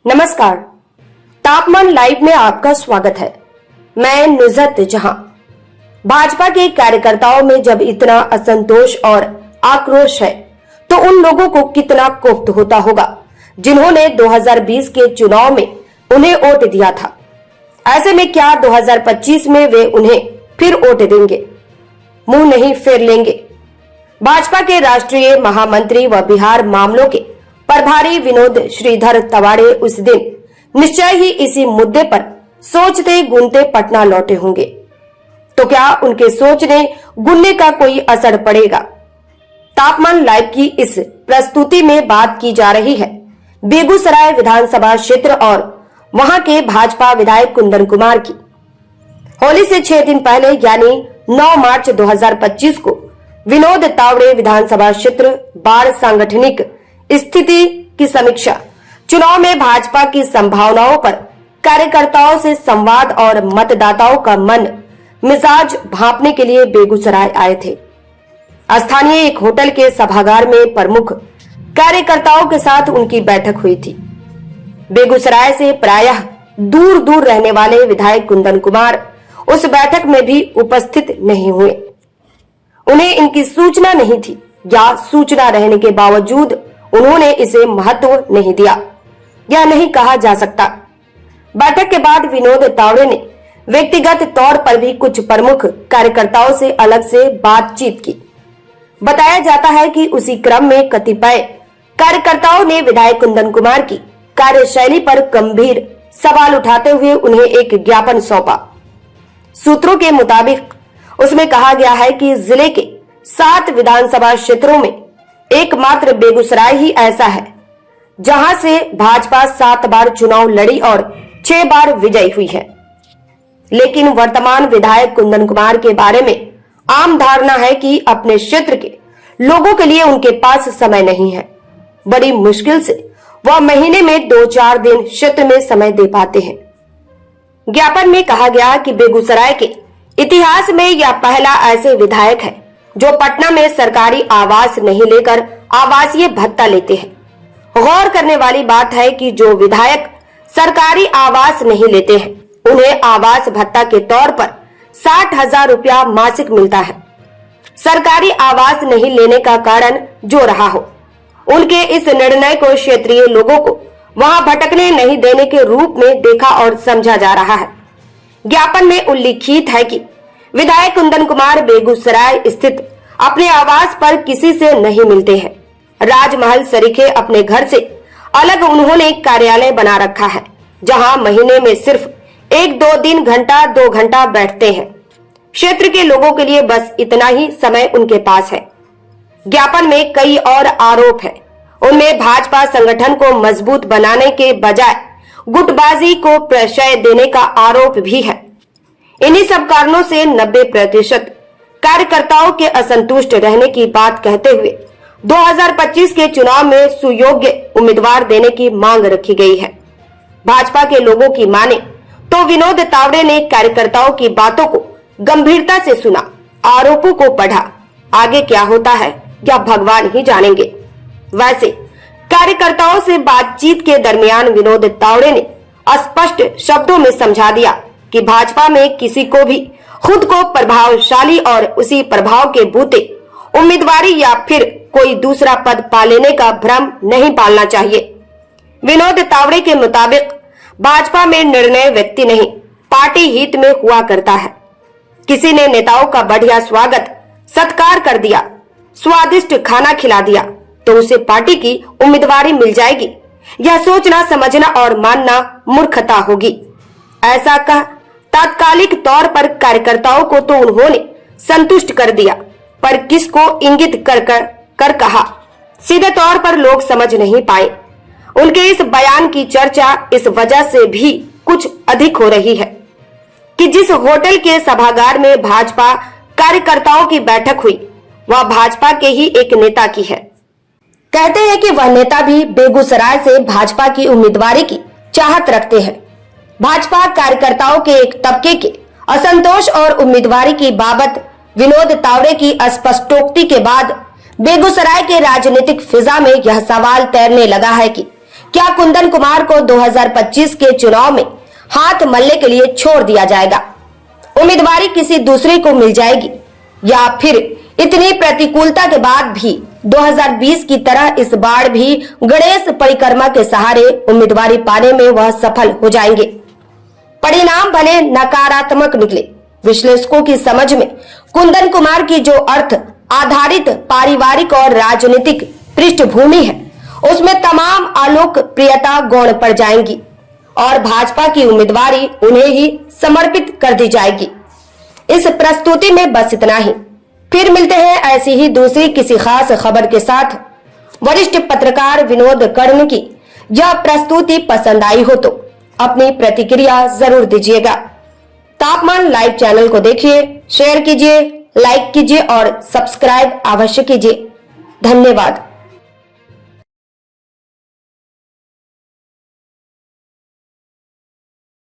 नमस्कार, तापमान लाइव में आपका स्वागत है। मैं नुज़रत जहां। भाजपा के कार्यकर्ताओं में जब इतना असंतोष और आक्रोश है तो उन लोगों को कितना कोफ्त होता होगा जिन्होंने 2020 के चुनाव में उन्हें वोट दिया था। ऐसे में क्या 2025 में वे उन्हें फिर वोट देंगे, मुंह नहीं फेर लेंगे? भाजपा के राष्ट्रीय महामंत्री व बिहार मामलों के प्रभारी विनोद श्रीधर तवाड़े उस दिन निश्चय ही इसी मुद्दे पर सोचते गुनते पटना लौटे होंगे। तो क्या उनके सोचने गुनने का कोई असर पड़ेगा? तापमान लाइव की इस प्रस्तुति में बात की जा रही है बेगूसराय विधानसभा क्षेत्र और वहां के भाजपा विधायक कुंदन कुमार की। होली से 6 दिन पहले यानी 9 मार्च 2025 को विनोद तावड़े विधानसभा क्षेत्र बाढ़ सांगठनिक स्थिति की समीक्षा, चुनाव में भाजपा की संभावनाओं पर कार्यकर्ताओं से संवाद और मतदाताओं का मन मिजाज भांपने के लिए बेगूसराय आए थे। स्थानीय एक होटल के सभागार में प्रमुख कार्यकर्ताओं के साथ उनकी बैठक हुई थी। बेगूसराय से प्रायः दूर दूर रहने वाले विधायक कुंदन कुमार उस बैठक में भी उपस्थित नहीं हुए। उन्हें इनकी सूचना नहीं थी या सूचना रहने के बावजूद उन्होंने इसे महत्व नहीं दिया, यह नहीं कहा जा सकता। बैठक के बाद विनोद तावड़े ने व्यक्तिगत तौर पर भी कुछ प्रमुख कार्यकर्ताओं से अलग से बातचीत की। बताया जाता है कि उसी क्रम में कतिपय कार्यकर्ताओं ने विधायक कुंदन कुमार की कार्यशैली पर गंभीर सवाल उठाते हुए उन्हें एक ज्ञापन सौंपा। सूत्रों के मुताबिक उसमें कहा गया है कि जिले के 7 विधानसभा क्षेत्रों में एकमात्र बेगूसराय ही ऐसा है जहां से भाजपा 7 बार चुनाव लड़ी और 6 बार विजयी हुई है। लेकिन वर्तमान विधायक कुंदन कुमार के बारे में आम धारणा है कि अपने क्षेत्र के लोगों के लिए उनके पास समय नहीं है। बड़ी मुश्किल से वह महीने में 2-4 दिन क्षेत्र में समय दे पाते हैं। ज्ञापन में कहा गया कि बेगूसराय के इतिहास में यह पहला ऐसे विधायक है जो पटना में सरकारी आवास नहीं लेकर आवासीय भत्ता लेते हैं। गौर करने वाली बात है कि जो विधायक सरकारी आवास नहीं लेते हैं उन्हें आवास भत्ता के तौर पर 60,000 रुपया मासिक मिलता है। सरकारी आवास नहीं लेने का कारण जो रहा हो, उनके इस निर्णय को क्षेत्रीय लोगों को वहां भटकने नहीं देने के रूप में देखा और समझा जा रहा है। ज्ञापन में उल्लिखित है कि विधायक कुंदन कुमार बेगूसराय स्थित अपने आवास पर किसी से नहीं मिलते हैं। राजमहल सरीखे अपने घर से अलग उन्होंने एक कार्यालय बना रखा है जहां महीने में सिर्फ 1-2 दिन 1-2 घंटा बैठते हैं। क्षेत्र के लोगों के लिए बस इतना ही समय उनके पास है। ज्ञापन में कई और आरोप है। उनमें भाजपा संगठन को मजबूत बनाने के बजाय गुटबाजी को प्रश्रय देने का आरोप भी है। इन्हीं सब कारणों से 90% कार्यकर्ताओं के असंतुष्ट रहने की बात कहते हुए 2025 के चुनाव में सुयोग्य उम्मीदवार देने की मांग रखी गई है। भाजपा के लोगों की माने तो विनोद तावड़े ने कार्यकर्ताओं की बातों को गंभीरता से सुना, आरोपों को पढ़ा। आगे क्या होता है या भगवान ही जानेंगे। वैसे कार्यकर्ताओं से बातचीत के दरमियान विनोद तावड़े ने स्पष्ट शब्दों में समझा दिया कि भाजपा में किसी को भी खुद को प्रभावशाली और उसी प्रभाव के बूते उम्मीदवारी या फिर कोई दूसरा पद पा लेने का भ्रम नहीं पालना चाहिए। विनोद तावड़े के मुताबिक भाजपा में निर्णय व्यक्ति नहीं पार्टी हित में हुआ करता है। किसी ने नेताओं का बढ़िया स्वागत सत्कार कर दिया, स्वादिष्ट खाना खिला दिया तो उसे पार्टी की उम्मीदवारी मिल जाएगी। यह सोचना समझना और मानना मूर्खता होगी। ऐसा कह तात्कालिक तौर पर कार्यकर्ताओं को तो उन्होंने संतुष्ट कर दिया, पर किसको इंगित कर कहा, सीधे तौर पर लोग समझ नहीं पाए। उनके इस बयान की चर्चा इस वजह से भी कुछ अधिक हो रही है कि जिस होटल के सभागार में भाजपा कार्यकर्ताओं की बैठक हुई वह भाजपा के ही एक नेता की है। कहते हैं कि वह नेता भी बेगूसराय से भाजपा की उम्मीदवारी की चाहत रखते हैं। भाजपा कार्यकर्ताओं के एक तबके के असंतोष और उम्मीदवारी की बाबत विनोद तावड़े की स्पष्टोक्ति के बाद बेगूसराय के राजनीतिक फिजा में यह सवाल तैरने लगा है कि क्या कुंदन कुमार को 2025 के चुनाव में हाथ मलने के लिए छोड़ दिया जाएगा? उम्मीदवारी किसी दूसरे को मिल जाएगी या फिर इतनी प्रतिकूलता के बाद भी 2020 की तरह इस बार भी गणेश परिक्रमा के सहारे उम्मीदवारी पाने में वह सफल हो जाएंगे? परिणाम भले नकारात्मक निकले, विश्लेषकों की समझ में कुंदन कुमार की जो अर्थ आधारित पारिवारिक और राजनीतिक पृष्ठभूमि है, उसमें तमाम अलोकप्रियता गौण पड़ जाएंगी और भाजपा की उम्मीदवारी उन्हें ही समर्पित कर दी जाएगी। इस प्रस्तुति में बस इतना ही। फिर मिलते हैं ऐसी ही दूसरी किसी खास खबर के साथ। वरिष्ठ पत्रकार विनोद कर्ण की यह प्रस्तुति पसंद आई हो तो अपनी प्रतिक्रिया जरूर दीजिएगा। तापमान लाइव चैनल को देखिए, शेयर कीजिए, लाइक कीजिए और सब्सक्राइब अवश्य कीजिए। धन्यवाद।